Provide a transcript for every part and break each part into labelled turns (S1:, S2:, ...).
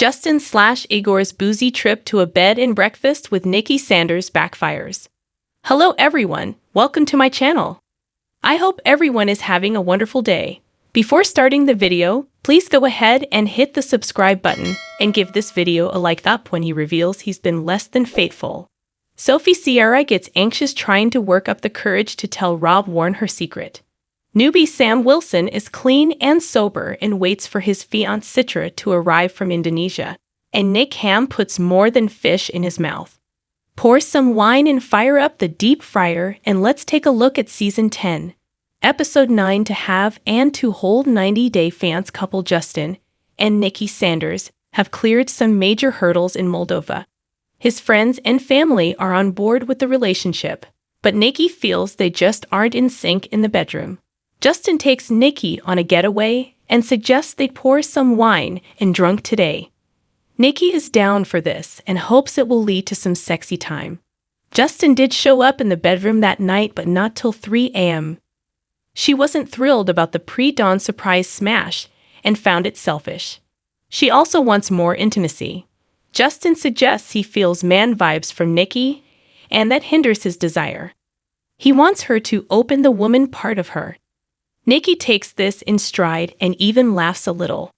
S1: Justin/Igor's boozy trip to a bed and breakfast with Nikki Sanders backfires. Hello everyone, welcome to my channel. I hope everyone is having a wonderful day. Before starting the video, please go ahead and hit the subscribe button and give this video a like up when he reveals he's been less than faithful. Sophie Sierra gets anxious trying to work up the courage to tell Rob Warren her secret. Newbie Sam Wilson is clean and sober and waits for his fiancée Citra to arrive from Indonesia, and Nick Ham puts more than fish in his mouth. Pour some wine and fire up the deep fryer, and let's take a look at Season 10, Episode 9 to have and to hold 90-day fiancé couple Justin and Nikki Sanders have cleared some major hurdles in Moldova. His friends and family are on board with the relationship, but Nikki feels they just aren't in sync in the bedroom. Justin takes Nikki on a getaway and suggests they pour some wine and drunk today. Nikki is down for this and hopes it will lead to some sexy time. Justin did show up in the bedroom that night, but not till 3 a.m. She wasn't thrilled about the pre-dawn surprise smash and found it selfish. She also wants more intimacy. Justin suggests he feels man vibes from Nikki, and that hinders his desire. He wants her to open the woman part of her. Nikki takes this in stride and even laughs a little.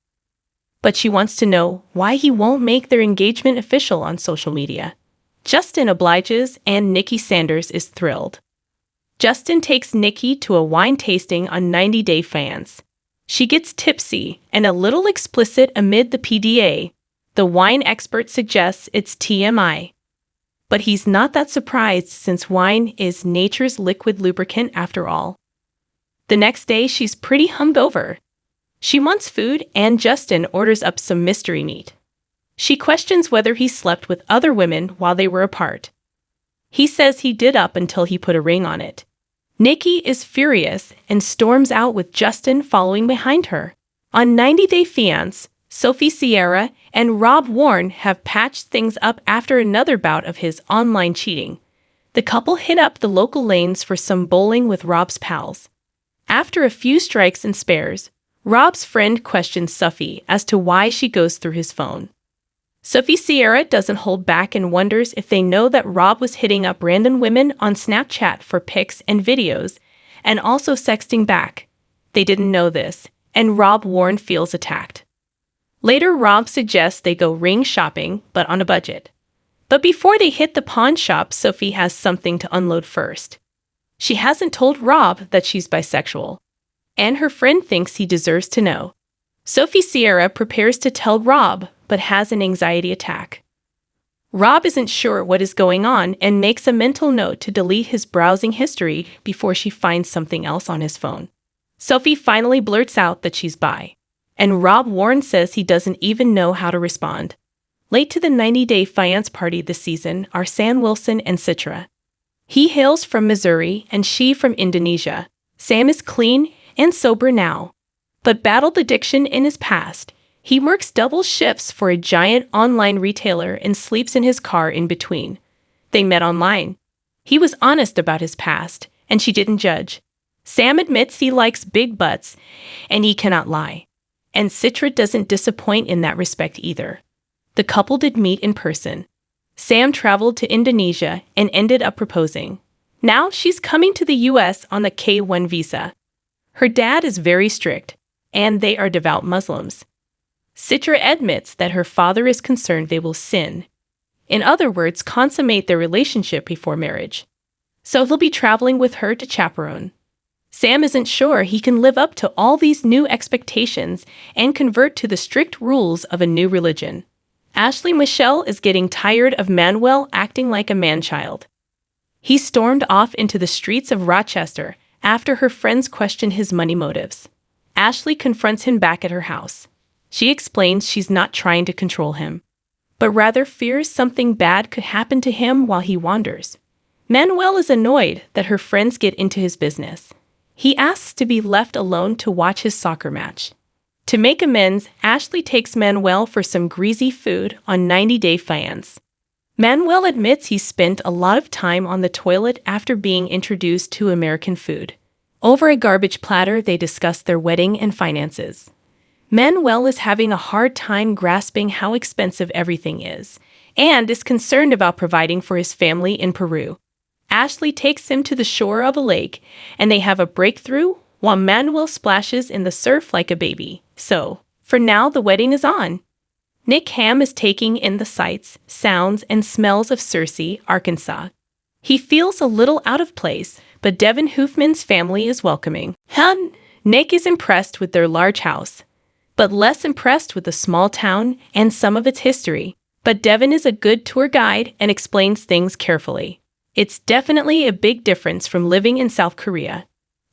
S1: But she wants to know why he won't make their engagement official on social media. Justin obliges, and Nikki Sanders is thrilled. Justin takes Nikki to a wine tasting on 90-Day Fiancé. She gets tipsy and a little explicit amid the PDA. The wine expert suggests it's TMI. But he's not that surprised since wine is nature's liquid lubricant after all. The next day, she's pretty hungover. She wants food, and Justin orders up some mystery meat. She questions whether he slept with other women while they were apart. He says he did up until he put a ring on it. Nikki is furious and storms out with Justin following behind her. On 90-Day Fiancé, Sophie Sierra and Rob Warren have patched things up after another bout of his online cheating. The couple hit up the local lanes for some bowling with Rob's pals. After a few strikes and spares, Rob's friend questions Sophie as to why she goes through his phone. Sophie Sierra doesn't hold back and wonders if they know that Rob was hitting up random women on Snapchat for pics and videos, and also sexting back. They didn't know this, and Rob Warren feels attacked. Later, Rob suggests they go ring shopping, but on a budget. But before they hit the pawn shop, Sophie has something to unload first. She hasn't told Rob that she's bisexual, and her friend thinks he deserves to know. Sophie Sierra prepares to tell Rob, but has an anxiety attack. Rob isn't sure what is going on and makes a mental note to delete his browsing history before she finds something else on his phone. Sophie finally blurts out that she's bi, and Rob Warren says he doesn't even know how to respond. Late to the 90-Day Fiancé party this season are Sam Wilson and Citra. He hails from Missouri and she from Indonesia. Sam is clean and sober now, but battled addiction in his past. He works double shifts for a giant online retailer and sleeps in his car in between. They met online. He was honest about his past, and she didn't judge. Sam admits he likes big butts, and he cannot lie. And Citra doesn't disappoint in that respect either. The couple did meet in person. Sam traveled to Indonesia and ended up proposing. Now she's coming to the U.S. on the K-1 visa. Her dad is very strict, and they are devout Muslims. Citra admits that her father is concerned they will sin. In other words, consummate their relationship before marriage. So he'll be traveling with her to chaperone. Sam isn't sure he can live up to all these new expectations and convert to the strict rules of a new religion. Ashley Michelle is getting tired of Manuel acting like a man-child. He stormed off into the streets of Rochester after her friends questioned his money motives. Ashley confronts him back at her house. She explains she's not trying to control him, but rather fears something bad could happen to him while he wanders. Manuel is annoyed that her friends get into his business. He asks to be left alone to watch his soccer match. To make amends, Ashley takes Manuel for some greasy food on 90-Day Fiancé. Manuel admits he spent a lot of time on the toilet after being introduced to American food. Over a garbage platter, they discuss their wedding and finances. Manuel is having a hard time grasping how expensive everything is, and is concerned about providing for his family in Peru. Ashley takes him to the shore of a lake, and they have a breakthrough while Manuel splashes in the surf like a baby. So, for now, the wedding is on. Nick Ham is taking in the sights, sounds, and smells of Searcy, Arkansas. He feels a little out of place, but Devin Hoofman's family is welcoming. Nick is impressed with their large house, but less impressed with the small town and some of its history. But Devin is a good tour guide and explains things carefully. It's definitely a big difference from living in South Korea.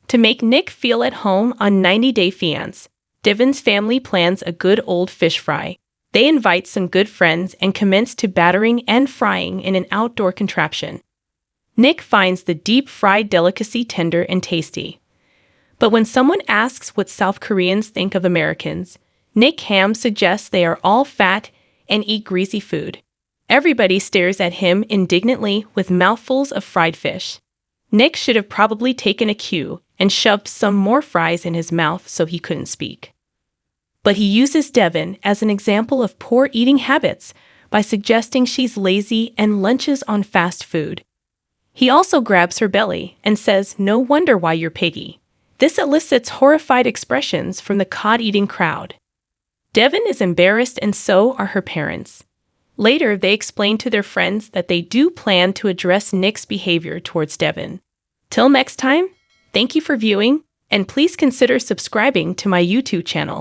S1: To make Nick feel at home on 90 Day Fiance, Devin's family plans a good old fish fry. They invite some good friends and commence to battering and frying in an outdoor contraption. Nick finds the deep-fried delicacy tender and tasty. But when someone asks what South Koreans think of Americans, Nick Ham suggests they are all fat and eat greasy food. Everybody stares at him indignantly with mouthfuls of fried fish. Nick should have probably taken a cue and shoved some more fries in his mouth so he couldn't speak. But he uses Devin as an example of poor eating habits by suggesting she's lazy and lunches on fast food. He also grabs her belly and says, "No wonder why you're piggy." This elicits horrified expressions from the cod-eating crowd. Devin is embarrassed and so are her parents. Later, they explain to their friends that they do plan to address Nick's behavior towards Devin. Till next time, thank you for viewing, and please consider subscribing to my YouTube channel.